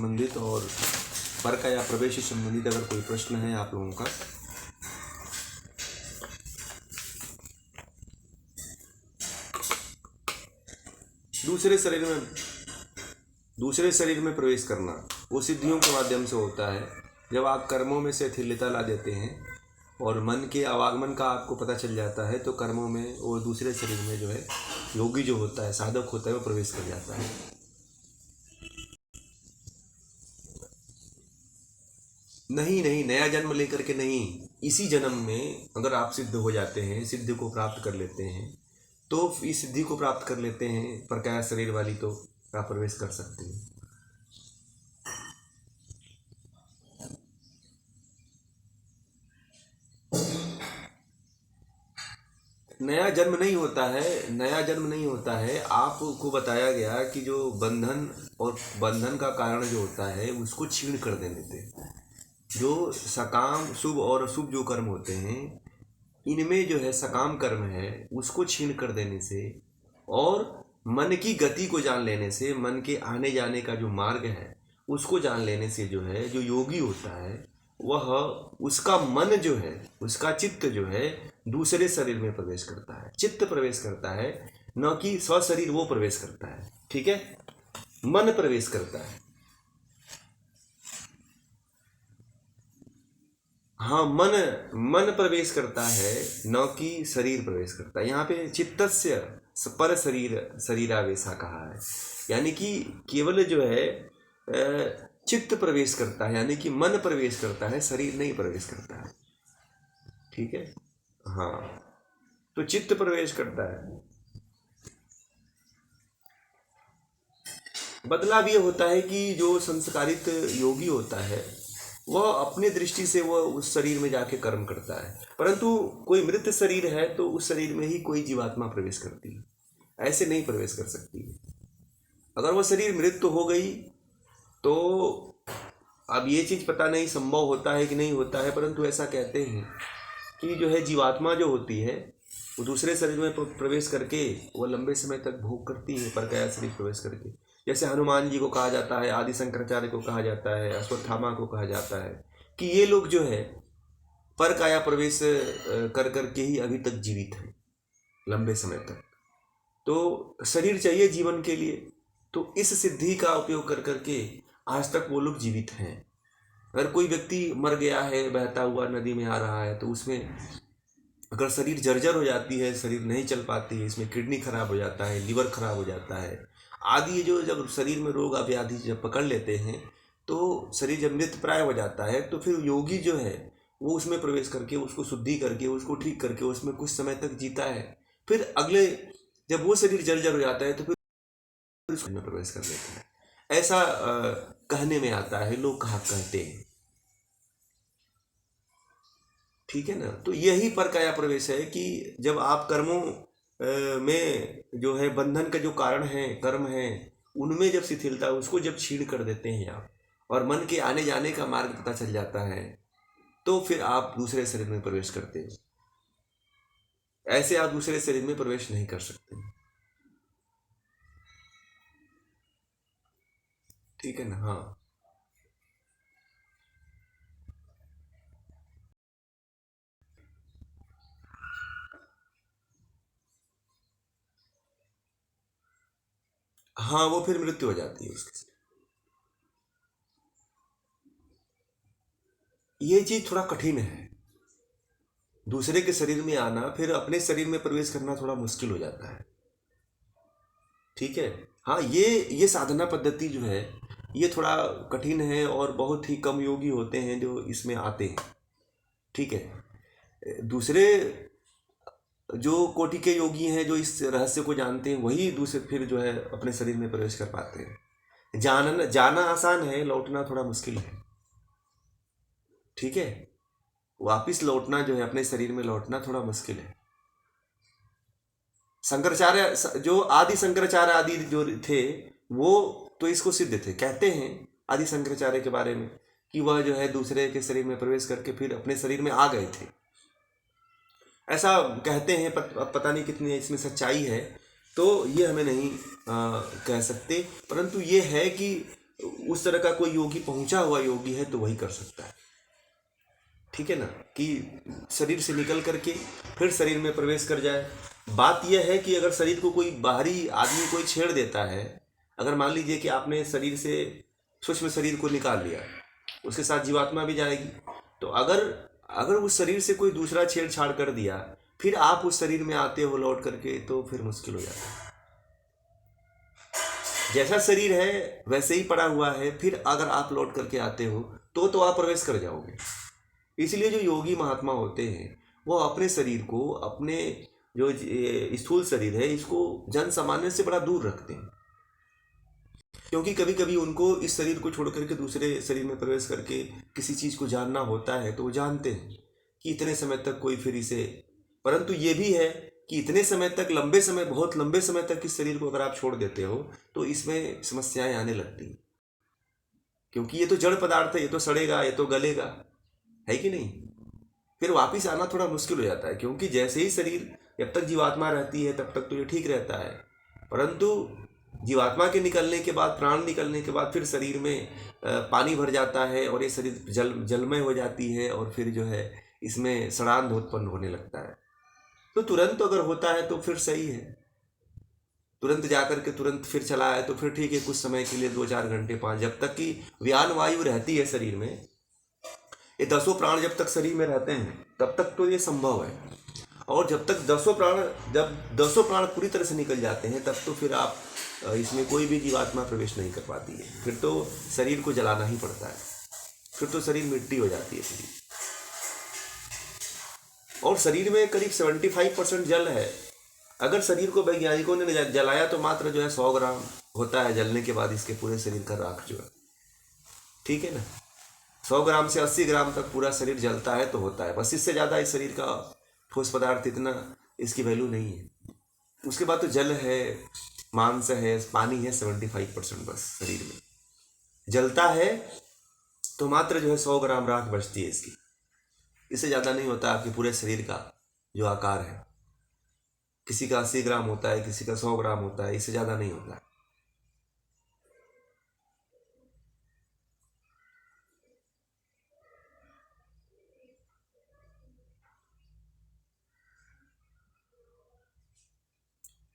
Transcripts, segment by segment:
संबंधित और पर का या प्रवेश से संबंधित अगर कोई प्रश्न है आप लोगों का। दूसरे शरीर में प्रवेश करना वो सिद्धियों के माध्यम से होता है। जब आप कर्मों में से शिथिलता ला देते हैं और मन के आवागमन का आपको पता चल जाता है, तो कर्मों में और दूसरे शरीर में जो है योगी जो होता है, साधक होता है, वो प्रवेश कर जाता है। नहीं, नया जन्म लेकर के नहीं, इसी जन्म में अगर आप सिद्ध हो जाते हैं, सिद्धि को प्राप्त कर लेते हैं, तो इस सिद्धि को प्राप्त कर लेते हैं प्रकाश शरीर वाली, तो आप प्रवेश कर सकते हैं। नया जन्म नहीं होता है। आपको बताया गया कि जो बंधन और बंधन का कारण जो होता है उसको छीण कर देने से, जो सकाम शुभ और अशुभ जो कर्म होते हैं इनमें जो है सकाम कर्म है उसको छीण कर देने से और मन की गति को जान लेने से, मन के आने जाने का जो मार्ग है उसको जान लेने से जो है जो योगी होता है वह, उसका मन जो है, उसका चित्त जो है दूसरे शरीर में प्रवेश करता है। चित्त प्रवेश करता है, न कि स्वशरीर वो प्रवेश करता है। ठीक है, मन प्रवेश करता है। हाँ, मन प्रवेश करता है, न कि शरीर प्रवेश करता है। यहाँ पे चित्तस्य पर शरीरावेशा कहा है, यानी कि केवल जो है चित्त प्रवेश करता है, यानी कि मन प्रवेश करता है, शरीर नहीं प्रवेश करता है। ठीक है, हाँ, तो चित्त प्रवेश करता है। बदलाव ये होता है कि जो संस्कारित योगी होता है वह अपनी दृष्टि से वह उस शरीर में जाके कर्म करता है, परंतु कोई मृत शरीर है तो उस शरीर में ही कोई जीवात्मा प्रवेश करती है, ऐसे नहीं प्रवेश कर सकती है। अगर वह शरीर मृत्यु हो गई तो अब ये चीज़ पता नहीं संभव होता है कि नहीं होता है, परंतु ऐसा कहते हैं कि जो है जीवात्मा जो होती है वो दूसरे शरीर में प्रवेश करके वो लंबे समय तक भोग करती है, परकाया शरीर प्रवेश करके। जैसे हनुमान जी को कहा जाता है, आदि शंकराचार्य को कहा जाता है, अश्वत्थामा को कहा जाता है कि ये लोग जो है परकाया प्रवेश कर करके ही अभी तक जीवित हैं लंबे समय तक। तो शरीर चाहिए जीवन के लिए, तो इस सिद्धि का उपयोग कर करके आज तक वो लोग जीवित हैं। अगर कोई व्यक्ति मर गया है, बहता हुआ नदी में आ रहा है, तो उसमें अगर शरीर जर्जर हो जाती है, शरीर नहीं चल पाती है, इसमें किडनी खराब हो जाता है, लिवर खराब हो जाता है आदि, जो जब शरीर में रोग व्याधि जब पकड़ लेते हैं तो शरीर जब मृत प्राय हो जाता है, तो फिर योगी जो है वो उसमें प्रवेश करके उसको शुद्धि करके उसको ठीक करके उसमें कुछ समय तक जीता है। फिर अगले जब वो शरीर जर्जर हो जाता है तो फिर उसमें प्रवेश कर लेता है। ऐसा कहने में आता है, लोग कहते हैं। ठीक है ना, तो यही परकाया प्रवेश है कि जब आप कर्मों में जो है बंधन का जो कारण है, कर्म है, उनमें जब शिथिलता उसको जब छीण कर देते हैं आप और मन के आने जाने का मार्ग पता चल जाता है, तो फिर आप दूसरे शरीर में प्रवेश करते हैं। ऐसे आप दूसरे शरीर में प्रवेश नहीं कर सकते। ठीक है ना, हाँ। हाँ, वो फिर मृत्यु हो जाती है उसकी। ये चीज थोड़ा कठिन है, दूसरे के शरीर में आना, फिर अपने शरीर में प्रवेश करना थोड़ा मुश्किल हो जाता है। ठीक है, हाँ, ये साधना पद्धति जो है ये थोड़ा कठिन है और बहुत ही कम योगी होते हैं जो इसमें आते हैं। ठीक है, दूसरे जो कोटि के योगी हैं जो इस रहस्य को जानते हैं वही दूसरे फिर जो है अपने शरीर में प्रवेश कर पाते हैं। जाना आसान है, लौटना थोड़ा मुश्किल है। ठीक है, वापिस लौटना जो है अपने शरीर में लौटना थोड़ा मुश्किल है। शंकराचार्य जो आदि शंकराचार्य आदि जो थे वो तो इसको सिद्ध थे। कहते हैं आदि शंकराचार्य के बारे में कि वह जो है दूसरे के शरीर में प्रवेश करके फिर अपने शरीर में आ गए थे, ऐसा कहते हैं। पता नहीं कितनी इसमें सच्चाई है, तो ये हमें नहीं कह सकते, परंतु ये है कि उस तरह का कोई योगी, पहुंचा हुआ योगी है तो वही कर सकता है। ठीक है ना, कि शरीर से निकल करके फिर शरीर में प्रवेश कर जाए। बात यह है कि अगर शरीर को कोई बाहरी आदमी कोई छेड़ देता है, अगर मान लीजिए कि आपने शरीर से सूक्ष्म शरीर को निकाल लिया, उसके साथ जीवात्मा भी जाएगी, तो अगर अगर उस शरीर से कोई दूसरा छेड़छाड़ कर दिया, फिर आप उस शरीर में आते हो लौट करके, तो फिर मुश्किल हो जाता है। जैसा शरीर है वैसे ही पड़ा हुआ है, फिर अगर आप लौट करके आते हो तो आप प्रवेश कर जाओगे। इसलिए जो योगी महात्मा होते हैं वो अपने शरीर को, अपने जो स्थूल शरीर है, इसको जन सामान्य से बड़ा दूर रखते हैं, क्योंकि कभी कभी उनको इस शरीर को छोड़ करके दूसरे शरीर में प्रवेश करके किसी चीज़ को जानना होता है, तो वो जानते हैं कि इतने समय तक कोई फिर इसे, परंतु ये भी है कि इतने समय तक, लंबे समय, बहुत लंबे समय तक इस शरीर को अगर आप छोड़ देते हो तो इसमें समस्याएं आने लगती हैं, क्योंकि ये तो जड़ पदार्थ है, ये तो सड़ेगा, ये तो गलेगा, है कि नहीं। फिर वापिस आना थोड़ा मुश्किल हो जाता है, क्योंकि जैसे ही शरीर, जब तक जीवात्मा रहती है तब तक तो ये ठीक रहता है, परंतु जीवात्मा के निकलने के बाद, प्राण निकलने के बाद फिर शरीर में पानी भर जाता है और ये शरीर जलमय हो जाती है, और फिर जो है इसमें सड़ांध उत्पन्न होने लगता है। तो तुरंत अगर होता है तो फिर सही है, तुरंत जाकर के तुरंत फिर चला है तो फिर ठीक है, कुछ समय के लिए 2-4 घंटे 5, जब तक कि व्यान वायु रहती है शरीर में, ये 10 प्राण जब तक शरीर में रहते हैं तब तक तो ये संभव है। और जब तक 10 प्राण पूरी तरह से निकल जाते हैं, तब तो फिर आप इसमें कोई भी जीवात्मा प्रवेश नहीं कर पाती है, फिर तो शरीर को जलाना ही पड़ता है, फिर तो शरीर मिट्टी हो जाती है शरीर। और शरीर में करीब 75% जल है। अगर शरीर को वैज्ञानिकों ने जलाया तो मात्र जो है 100 ग्राम होता है जलने के बाद इसके पूरे शरीर का राख जो है, ठीक है ना। 100 ग्राम से 80 ग्राम तक पूरा शरीर जलता है तो होता है, बस इससे ज़्यादा इस शरीर का ठोस पदार्थ इतना, इसकी वैल्यू नहीं है। उसके बाद तो जल है, मांस है, पानी है, 75% बस शरीर में जलता है, तो मात्र जो है 100 ग्राम राख बचती है इसकी, इससे ज़्यादा नहीं होता आपके पूरे शरीर का जो आकार है। किसी का 80 ग्राम होता है, किसी का 100 ग्राम होता है, इससे ज़्यादा नहीं होता है।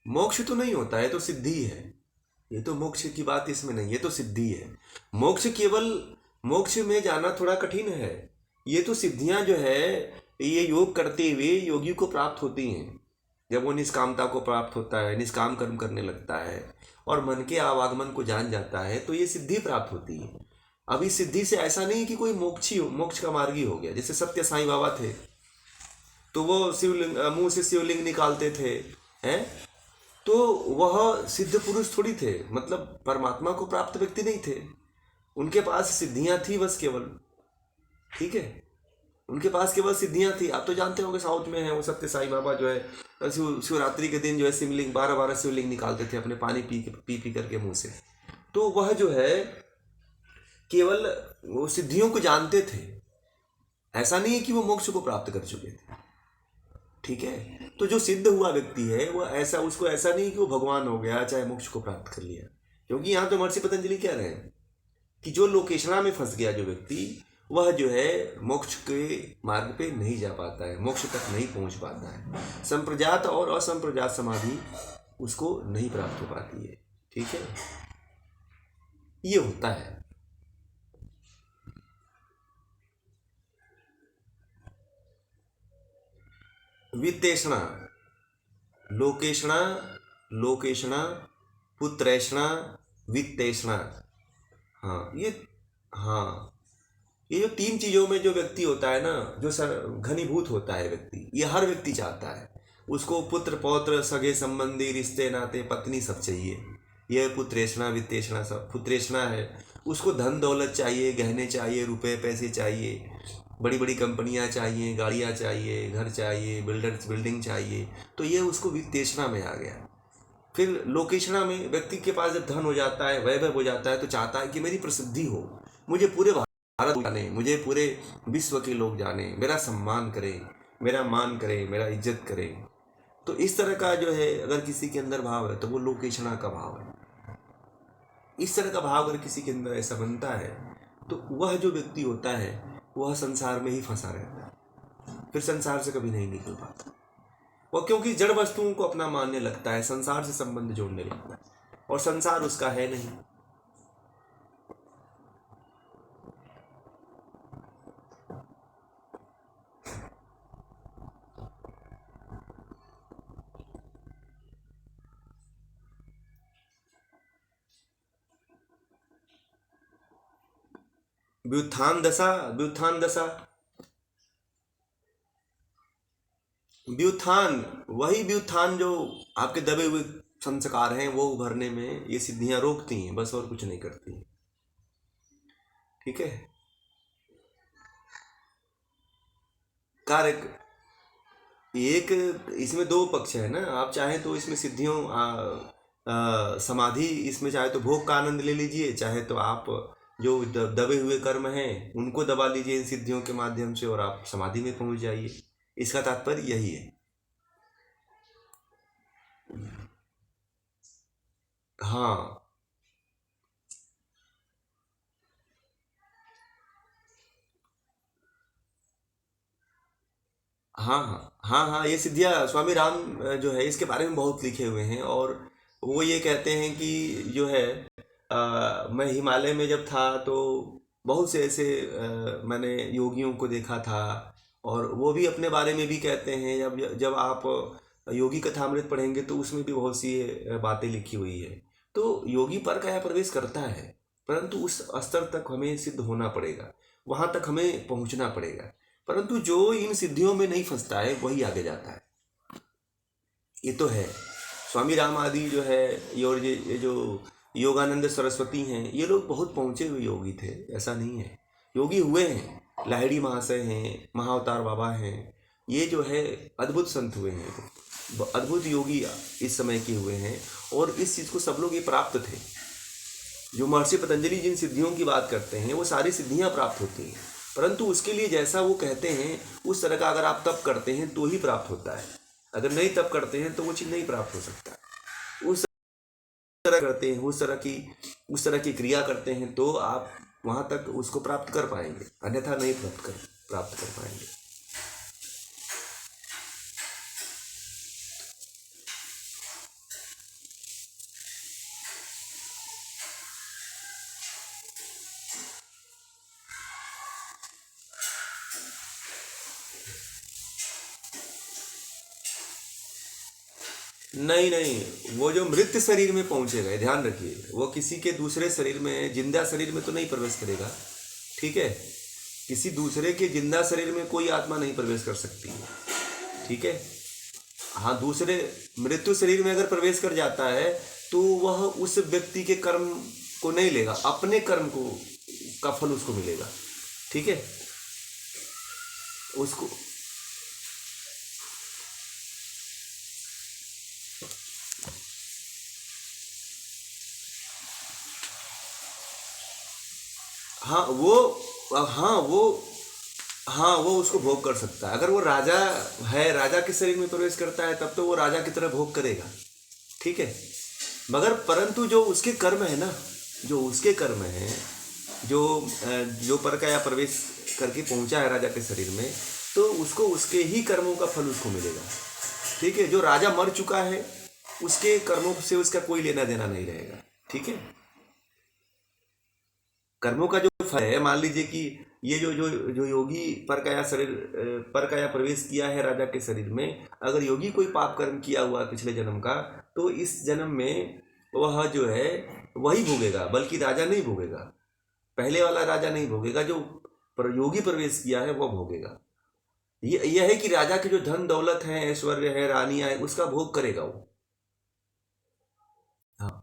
मोक्ष तो नहीं होता है, तो सिद्धि है। ये तो मोक्ष की बात इसमें नहीं, ये तो सिद्धि है। मोक्ष केवल, मोक्ष में जाना थोड़ा कठिन है। ये तो सिद्धियां जो है ये योग करते हुए योगी को प्राप्त होती हैं। जब वो निष्कामता को प्राप्त होता है, निष्काम कर्म करने लगता है और मन के आवागमन को जान जाता है, तो ये सिद्धि प्राप्त होती है। अभी सिद्धि से ऐसा नहीं कि कोई मोक्षी हो, मोक्ष का मार्गी हो गया। जैसे सत्य साईं बाबा थे, तो वो शिवलिंग, मुंह से शिवलिंग निकालते थे, हैं, तो वह सिद्ध पुरुष थोड़ी थे, मतलब परमात्मा को प्राप्त व्यक्ति नहीं थे। उनके पास सिद्धियां थी बस केवल, ठीक है, उनके पास केवल सिद्धियां थी। आप तो जानते होंगे साउथ में है वो सत्य साईं बाबा जो है शिवरात्रि के दिन जो है शिवलिंग 12 शिवलिंग निकालते थे अपने पानी पी करके मुंह से। तो वह जो है केवल वो सिद्धियों को जानते थे, ऐसा नहीं है कि वो मोक्ष को प्राप्त कर चुके थे, ठीक है। तो जो सिद्ध हुआ व्यक्ति है वो ऐसा, उसको ऐसा नहीं कि वो भगवान हो गया चाहे मोक्ष को प्राप्त कर लिया। क्योंकि यहाँ तो महर्षि पतंजलि कह रहे हैं कि जो लोकेशना में फंस गया जो व्यक्ति, वह जो है मोक्ष के मार्ग पे नहीं जा पाता है, मोक्ष तक नहीं पहुंच पाता है। संप्रजात और असंप्रजात समाधि उसको नहीं प्राप्त हो पाती है, ठीक है। ये होता है। वित्तेषणा, लोकेशणा, लोकेशणा, पुत्रेषणा, वित्तेषणा, हाँ ये, हाँ ये जो 3 चीज़ों में जो व्यक्ति होता है ना, जो घनीभूत होता है व्यक्ति, ये हर व्यक्ति चाहता है। उसको पुत्र पौत्र सगे संबंधी रिश्ते नाते पत्नी सब चाहिए। यह पुत्रेषणा वित्तेषणा सब। पुत्रेषणा है, उसको धन दौलत चाहिए, गहने चाहिए, रुपए पैसे चाहिए, बड़ी बड़ी कंपनियां चाहिए, गाड़ियां चाहिए, घर चाहिए, बिल्डिंग चाहिए, तो ये उसको वित्तेषणा में आ गया। फिर लोकेशणा में व्यक्ति के पास जब धन हो जाता है, वैभव हो जाता है, तो चाहता है कि मेरी प्रसिद्धि हो, मुझे पूरे भारत जाने, मुझे पूरे विश्व के लोग जाने, मेरा सम्मान करें, मेरा मान करें, मेरा इज्जत करें। तो इस तरह का जो है अगर किसी के अंदर भाव है तो वो लोकेशणा का भाव है। इस तरह का भाव अगर किसी के अंदर ऐसा बनता है तो वह जो व्यक्ति होता है वह संसार में ही फंसा रहता है, फिर संसार से कभी नहीं निकल पाता। वह क्योंकि जड़ वस्तुओं को अपना मानने लगता है, संसार से संबंध जोड़ने लगता है, और संसार उसका है नहीं। व्युत्थान दशा, व्युत्थान दशा, व्युत्थान, वही व्युत्थान जो आपके दबे हुए संस्कार हैं वो उभरने में ये सिद्धियां रोकती हैं, बस और कुछ नहीं करती हैं। ठीक है। कार्य एक, इसमें दो पक्ष है ना। आप चाहें तो इसमें सिद्धियों समाधि, इसमें चाहे तो भोग का आनंद ले लीजिए, चाहे तो आप जो दबे हुए कर्म हैं उनको दबा लीजिए इन सिद्धियों के माध्यम से और आप समाधि में पहुंच जाइए। इसका तात्पर्य यही है। हाँ हाँ हाँ हाँ हाँ, ये सिद्धियाँ स्वामी राम जो है इसके बारे में बहुत लिखे हुए हैं, और वो ये कहते हैं कि जो है मैं हिमालय में जब था तो बहुत से ऐसे मैंने योगियों को देखा था, और वो भी अपने बारे में भी कहते हैं। जब जब आप योगी कथामृत पढ़ेंगे तो उसमें भी बहुत सी बातें लिखी हुई है। तो योगी पर काया प्रवेश करता है, परंतु उस स्तर तक हमें सिद्ध होना पड़ेगा, वहाँ तक हमें पहुँचना पड़ेगा। परंतु जो इन सिद्धियों में नहीं फंसता है वही आगे जाता है, ये तो है। स्वामी राम आदि जो है और ये जो योगानंद सरस्वती हैं, ये लोग बहुत पहुँचे हुए योगी थे, ऐसा नहीं है। योगी हुए हैं, लाहिड़ी महाशय हैं, महाअवतार बाबा हैं, ये जो है अद्भुत संत हुए हैं, अद्भुत योगी इस समय के हुए हैं, और इस चीज़ को सब लोग ये प्राप्त थे। जो महर्षि पतंजलि जिन सिद्धियों की बात करते हैं वो सारी सिद्धियां प्राप्त होती हैं, परंतु उसके लिए जैसा वो कहते हैं उस तरह का अगर आप तप करते हैं तो ही प्राप्त होता है। अगर नहीं तप करते हैं तो वो चीज़ नहीं प्राप्त हो सकता। उस तरह करते हैं, उस तरह की क्रिया करते हैं तो आप वहाँ तक उसको प्राप्त कर पाएंगे, अन्यथा नहीं प्राप्त कर पाएंगे। नहीं नहीं, वो जो मृत शरीर में पहुंचेगा, ध्यान रखिए, वो किसी के दूसरे शरीर में, जिंदा शरीर में तो नहीं प्रवेश करेगा। ठीक है, किसी दूसरे के जिंदा शरीर में कोई आत्मा नहीं प्रवेश कर सकती है। ठीक है। हाँ, दूसरे मृत्यु शरीर में अगर प्रवेश कर जाता है तो वह उस व्यक्ति के कर्म को नहीं लेगा, अपने कर्म को का फल उसको मिलेगा। ठीक है। उसको हाँ वो हाँ वो हाँ वो उसको भोग कर सकता है। अगर वो राजा है, राजा के शरीर में प्रवेश करता है तब तो वो राजा की तरह भोग करेगा। ठीक है। मगर परंतु जो उसके कर्म है ना, जो उसके कर्म है, जो परकाया प्रवेश करके पहुंचा है राजा के शरीर में, तो उसको उसके ही कर्मों का फल उसको मिलेगा। ठीक है। जो राजा मर चुका है उसके कर्मों से उसका कोई लेना देना नहीं रहेगा। ठीक है। कर्मों का जो फल है, मान लीजिए कि ये जो जो जो योगी परकाया प्रवेश किया है राजा के शरीर में, अगर योगी कोई पाप कर्म किया हुआ पिछले जन्म का, तो इस जन्म में वह जो है वही भोगेगा, बल्कि राजा नहीं भोगेगा, पहले वाला राजा नहीं भोगेगा, जो योगी प्रवेश किया है वह भोगेगा। यह है कि राजा के जो धन दौलत है, ऐश्वर्य है, रानियां है, उसका भोग करेगा वो। हाँ,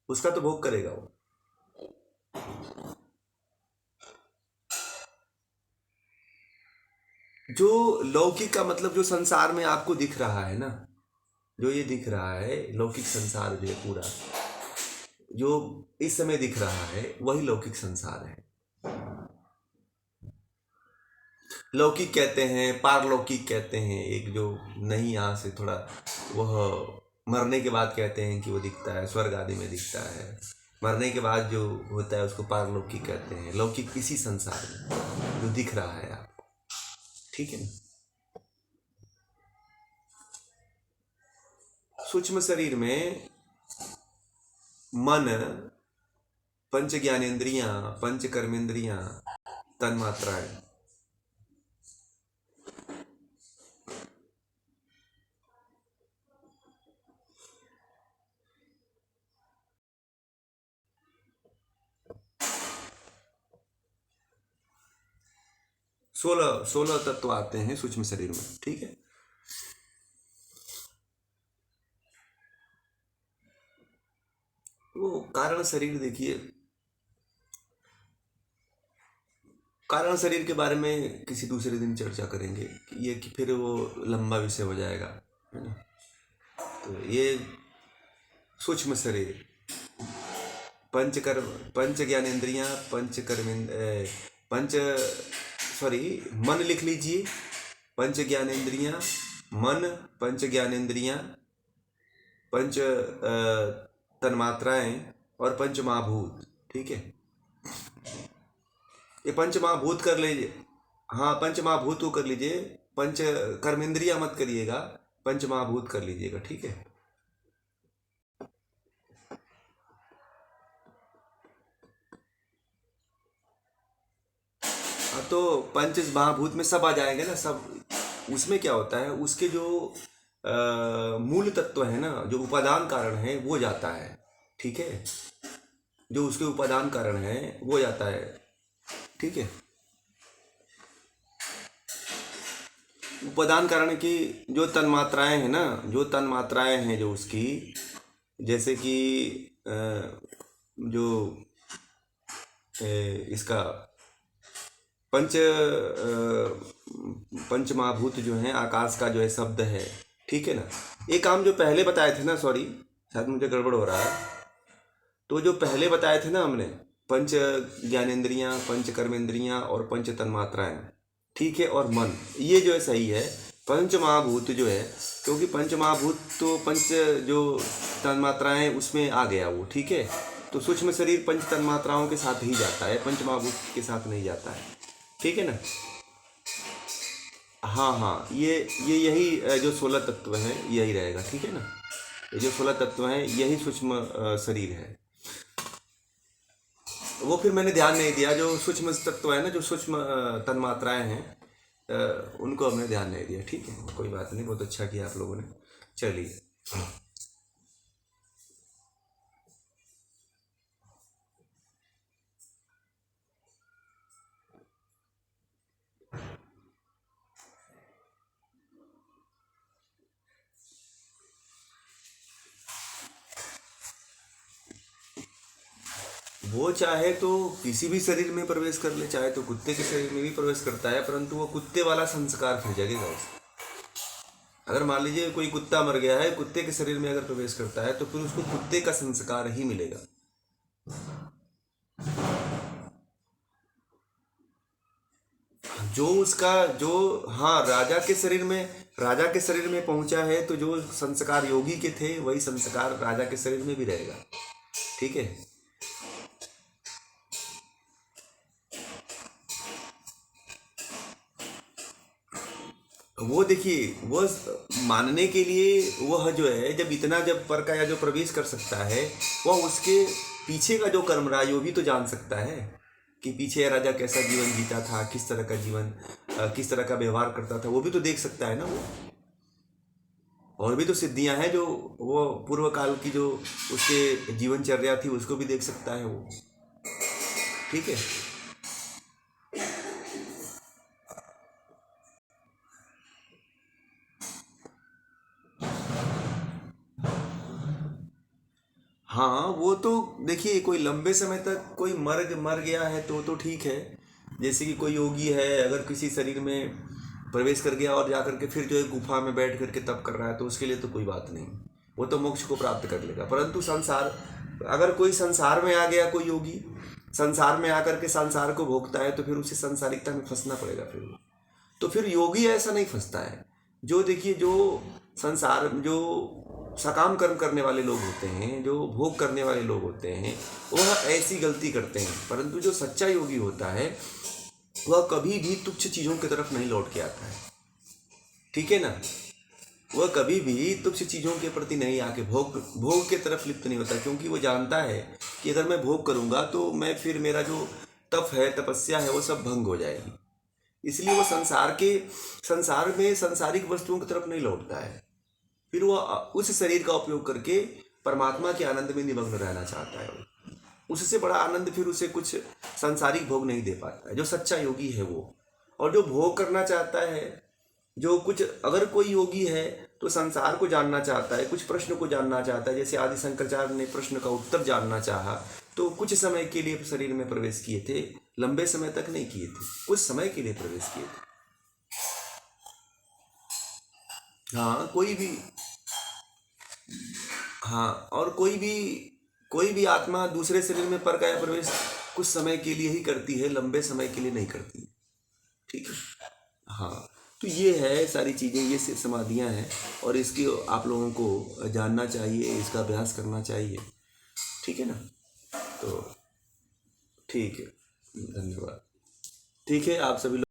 उसका तो भोग करेगा वो। जो लौकिक का मतलब जो संसार में आपको दिख रहा है ना, जो ये दिख रहा है लौकिक संसार, जो है पूरा जो इस समय दिख रहा है वही लौकिक संसार है। लौकिक कहते हैं, पारलौकिक कहते हैं, एक जो नहीं यहाँ से थोड़ा, वह मरने के बाद कहते हैं कि वो दिखता है, स्वर्ग आदि में दिखता है। मरने के बाद जो होता है उसको पारलौकिक कहते हैं। लौकिक इसी संसार में जो दिख रहा है आपको, ठीक है ना। सूक्ष्म शरीर में मन, पंच ज्ञानेन्द्रियां, पंच कर्मेंद्रियां, तन्मात्राएं, 16 तत्व आते हैं सूक्ष्म शरीर में, ठीक है। वो कारण शरीर, देखिए कारण शरीर के बारे में किसी दूसरे दिन चर्चा करेंगे, ये कि फिर वो लंबा विषय हो जाएगा, है ना। तो ये सूक्ष्म शरीर, पंच ज्ञानेन्द्रियां, पंच कर्मेंद्र, पंच सॉरी मन लिख लीजिए। पंच ज्ञानेन्द्रियां, मन, पंच ज्ञानेन्द्रियां, पंच तन्मात्राएं और पंच महाभूत, ठीक है। ये पंच महाभूत कर लीजिए, हाँ पंच महाभूत को कर लीजिए, पंच कर्मेंद्रिया मत करिएगा, पंच महाभूत कर लीजिएगा, ठीक है। तो पंच महाभूत में सब आ जाएंगे ना, सब। उसमें क्या होता है, उसके जो मूल तत्व है ना, जो उपादान कारण है वो जाता है, ठीक है। जो उसके उपादान कारण है वो जाता है, ठीक है। उपादान कारण की जो तन्मात्राएं हैं ना, जो तन्मात्राएं हैं जो उसकी, जैसे कि जो इसका पंच महाभूत जो है, आकाश का जो है शब्द है, ठीक है ना। ये काम जो पहले बताए थे ना, सॉरी शायद मुझे गड़बड़ हो रहा है, तो जो पहले बताए थे ना हमने, पंच ज्ञानेन्द्रियां, पंच कर्मेंद्रियां और पंच तन्मात्राएं, ठीक है, और मन, ये जो है सही है। पंच महाभूत जो है, क्योंकि पंच महाभूत तो पंच जो तन्मात्राएं उसमें आ गया वो, ठीक है। तो सूक्ष्म शरीर पंच तन्मात्राओं के साथ ही जाता है, पंच महाभूत के साथ नहीं जाता है, ठीक है ना। हाँ हाँ, ये यही जो 16 तत्व हैं यही रहेगा, ठीक है ना। ये जो 16 तत्व हैं यही सूक्ष्म शरीर है। वो फिर मैंने ध्यान नहीं दिया, जो सूक्ष्म तत्व है ना, जो सूक्ष्म तन्मात्राएं हैं, उनको हमने ध्यान नहीं दिया, ठीक है। कोई बात नहीं, बहुत अच्छा किया आप लोगों ने। चलिए, वो चाहे तो किसी भी शरीर में प्रवेश कर ले, चाहे तो कुत्ते के शरीर में भी प्रवेश करता है, परंतु वो कुत्ते वाला संस्कार फिर जगेगा उसे। अगर मान लीजिए कोई कुत्ता मर गया है, कुत्ते के शरीर में अगर प्रवेश करता है तो फिर उसको कुत्ते का संस्कार ही मिलेगा। जो उसका जो, हाँ, राजा के शरीर में पहुंचा है, तो जो संस्कार योगी के थे वही संस्कार राजा के शरीर में भी रहेगा, ठीक है। वो देखिए, वो मानने के लिए वह जो है, जब पर का या जो प्रवेश कर सकता है, वह उसके पीछे का जो कर्म रहा है वो भी तो जान सकता है कि पीछे राजा कैसा जीवन जीता था, किस तरह का जीवन, किस तरह का व्यवहार करता था, वो भी तो देख सकता है ना वो। और भी तो सिद्धियां हैं जो वो पूर्व काल की जो उसके जीवनचर्या थी उसको भी देख सकता है वो, ठीक है। हाँ, वो तो देखिए, कोई लंबे समय तक कोई मर गया है तो ठीक है। जैसे कि कोई योगी है, अगर किसी शरीर में प्रवेश कर गया और जाकर के फिर जो है गुफा में बैठ करके तप कर रहा है, तो उसके लिए तो कोई बात नहीं, वो तो मोक्ष को प्राप्त कर लेगा। परंतु अगर कोई संसार में आ गया, कोई योगी संसार में आकर के संसार को भोगता है, तो फिर उसे संसारिकता में फंसना पड़ेगा फिर। तो फिर योगी ऐसा नहीं फंसता है। जो देखिए, जो सकाम कर्म करने वाले लोग होते हैं, जो भोग करने वाले लोग होते हैं, वह ऐसी गलती करते हैं। परंतु जो सच्चा योगी होता है वह कभी भी तुच्छ चीज़ों की तरफ नहीं लौट के आता है, ठीक है ना। वह कभी भी तुच्छ चीज़ों के प्रति नहीं आके भोग के तरफ लिप्त नहीं होता, क्योंकि वो जानता है कि अगर मैं भोग करूँगा तो मैं फिर मेरा जो तप है, तपस्या है, वो सब भंग हो जाएगी। इसलिए वो संसार में सांसारिक वस्तुओं की तरफ नहीं लौटता है। फिर वो उस शरीर का उपयोग करके परमात्मा के आनंद में निमग्न रहना चाहता है। उससे बड़ा आनंद फिर उसे कुछ सांसारिक भोग नहीं दे पाता है, जो सच्चा योगी है वो। और जो भोग करना चाहता है, जो कुछ, अगर कोई योगी है तो संसार को जानना चाहता है, कुछ प्रश्न को जानना चाहता है, जैसे आदि शंकराचार्य ने प्रश्न का उत्तर जानना चाहा तो कुछ समय के लिए शरीर में प्रवेश किए थे, लंबे समय तक नहीं किए थे, कुछ समय के लिए प्रवेश किए थे। हाँ कोई भी, हाँ, और कोई भी आत्मा दूसरे शरीर में पर काया प्रवेश कुछ समय के लिए ही करती है, लंबे समय के लिए नहीं करती, ठीक है। हाँ, तो ये है सारी चीज़ें, ये समाधियाँ हैं और इसकी आप लोगों को जानना चाहिए, इसका अभ्यास करना चाहिए, ठीक है ना। तो ठीक है, धन्यवाद। ठीक है, आप सभी लोग